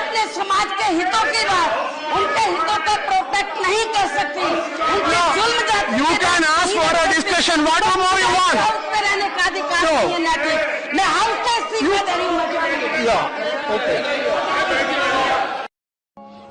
अपने समाज के हितों की बात उनके हितों पे प्रोटेक्ट नहीं कर सकती। You can ask for a discussion. What more you want? पे रहने का अधिकार नहीं है नेटिव। मैं हाउस का इस्तीफा दे रही हूँ।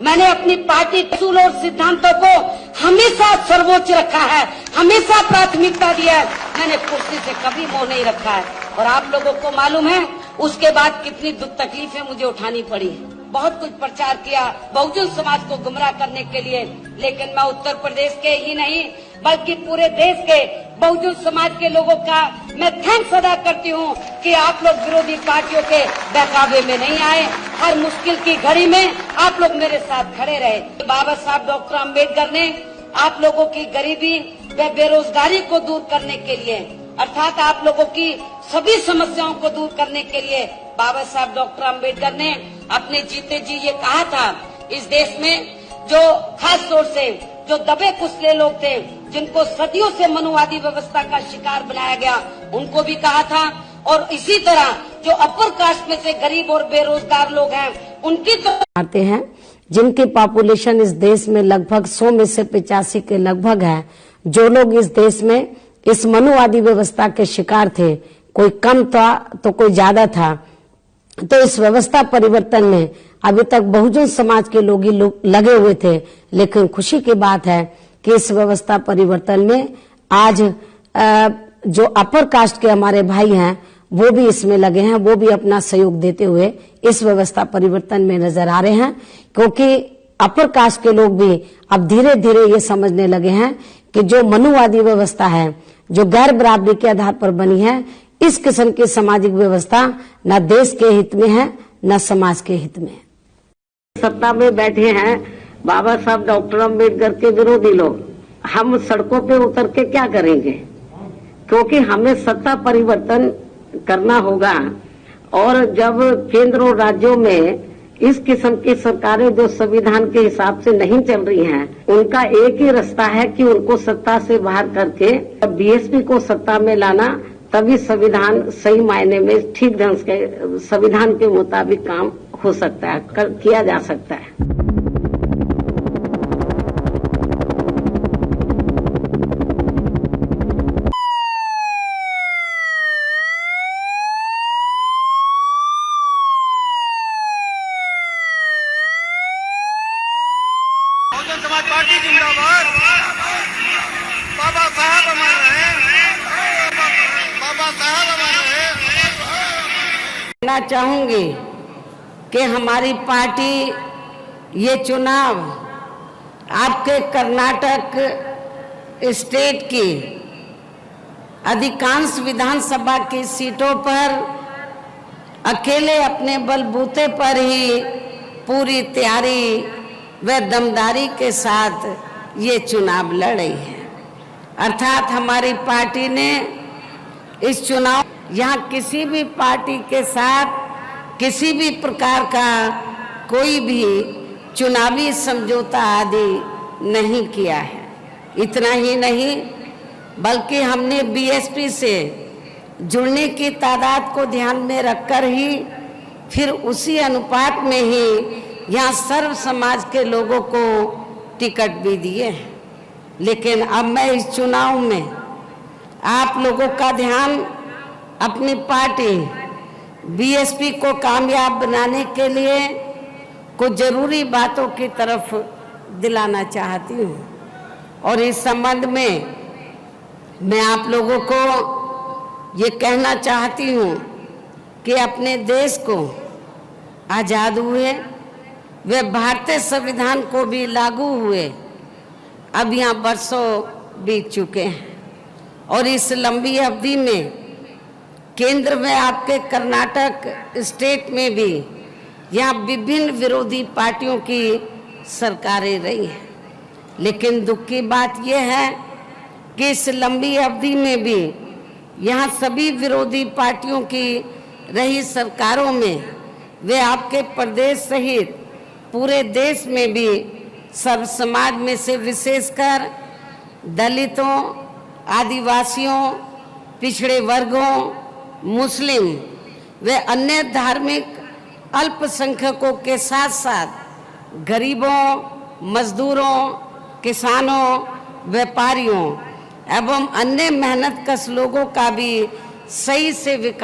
मैंने अपनी पार्टी के उसूल और सिद्धांतों को हमेशा सर्वोच्च रखा है, हमेशा प्राथमिकता दिया है। मैंने कुर्सी से कभी मोह नहीं रखा है। और आप लोगों को मालूम है उसके बाद कितनी दुख तकलीफें मुझे उठानी पड़ी। बहुत कुछ प्रचार किया बहुजन समाज को गुमराह करने के लिए, लेकिन मैं उत्तर प्रदेश के ही नहीं बल्कि पूरे देश के बहुजन समाज के लोगों का मैं थैंक्स अदा करती हूँ कि आप लोग विरोधी पार्टियों के बहकावे में नहीं आए। हर मुश्किल की घड़ी में आप लोग मेरे साथ खड़े रहे। बाबा साहब डॉक्टर अम्बेडकर ने आप लोगों की गरीबी व बेरोजगारी को दूर करने के लिए, अर्थात आप लोगों की सभी समस्याओं को दूर करने के लिए बाबा साहब डॉक्टर अम्बेडकर ने अपने जीते जी ये कहा था, इस देश में जो खास तौर से जो दबे कुचले लोग थे, जिनको सदियों से मनुवादी व्यवस्था का शिकार बनाया गया, उनको भी कहा था। और इसी तरह जो अपर कास्ट में से गरीब और बेरोजगार लोग हैं उनकी तो आते हैं, जिनकी पॉपुलेशन इस देश में लगभग 100 में से 85 के लगभग है। जो लोग इस देश में इस मनुवादी व्यवस्था के शिकार थे, कोई कम था तो कोई ज्यादा था। तो इस व्यवस्था परिवर्तन में अभी तक बहुजन समाज के लोग ही लगे हुए थे, लेकिन खुशी की बात है कि इस व्यवस्था परिवर्तन में आज जो अपर कास्ट के हमारे भाई हैं वो भी इसमें लगे हैं, वो भी अपना सहयोग देते हुए इस व्यवस्था परिवर्तन में नजर आ रहे हैं। क्योंकि अपर कास्ट के लोग भी अब धीरे धीरे ये समझने लगे हैं कि जो मनुवादी व्यवस्था है, जो गैर बराबरी के आधार पर बनी है, इस किस्म की सामाजिक व्यवस्था न देश के हित में है न समाज के हित में है। सत्ता में बैठे हैं बाबा साहब डॉक्टर अम्बेडकर के विरोधी लोग, हम सड़कों पे उतर के क्या करेंगे? क्योंकि हमें सत्ता परिवर्तन करना होगा। और जब केंद्र और राज्यों में इस किस्म की सरकारें जो संविधान के हिसाब से नहीं चल रही हैं, उनका एक ही रास्ता है कि उनको सत्ता से बाहर करके बीएसपी को सत्ता में लाना, तभी संविधान सही मायने में ठीक ढंग से संविधान के मुताबिक काम हो सकता है, किया जा सकता है। बहुजन समाज पार्टी जिंदाबाद। बाबा साहब अमर रहे, बाबा साहब अमर रहे। कहना चाहूंगी कि हमारी पार्टी ये चुनाव आपके कर्नाटक स्टेट की अधिकांश विधानसभा की सीटों पर अकेले अपने बलबूते पर ही पूरी तैयारी व दमदारी के साथ ये चुनाव लड़ रही है। अर्थात हमारी पार्टी ने इस चुनाव यहाँ किसी भी पार्टी के साथ किसी भी प्रकार का कोई भी चुनावी समझौता आदि नहीं किया है। इतना ही नहीं बल्कि हमने बीएसपी से जुड़ने की तादाद को ध्यान में रखकर ही फिर उसी अनुपात में ही यहाँ सर्व समाज के लोगों को टिकट भी दिए हैं। लेकिन अब मैं इस चुनाव में आप लोगों का ध्यान अपनी पार्टी बीएसपी को कामयाब बनाने के लिए कुछ जरूरी बातों की तरफ दिलाना चाहती हूँ। और इस संबंध में मैं आप लोगों को ये कहना चाहती हूँ कि अपने देश को आज़ाद हुए वे भारतीय संविधान को भी लागू हुए अब यहाँ बरसों बीत चुके हैं। और इस लंबी अवधि में केंद्र में आपके कर्नाटक स्टेट में भी यहाँ विभिन्न विरोधी पार्टियों की सरकारें रही हैं। लेकिन दुख की बात यह है कि इस लंबी अवधि में भी यहाँ सभी विरोधी पार्टियों की रही सरकारों में वे आपके प्रदेश सहित पूरे देश में भी सर्व समाज में से विशेषकर दलितों, आदिवासियों, पिछड़े वर्गों, मुस्लिम व अन्य धार्मिक अल्पसंख्यकों के साथ साथ गरीबों, मजदूरों, किसानों, व्यापारियों एवं अन्य मेहनतकश लोगों का भी सही से विकास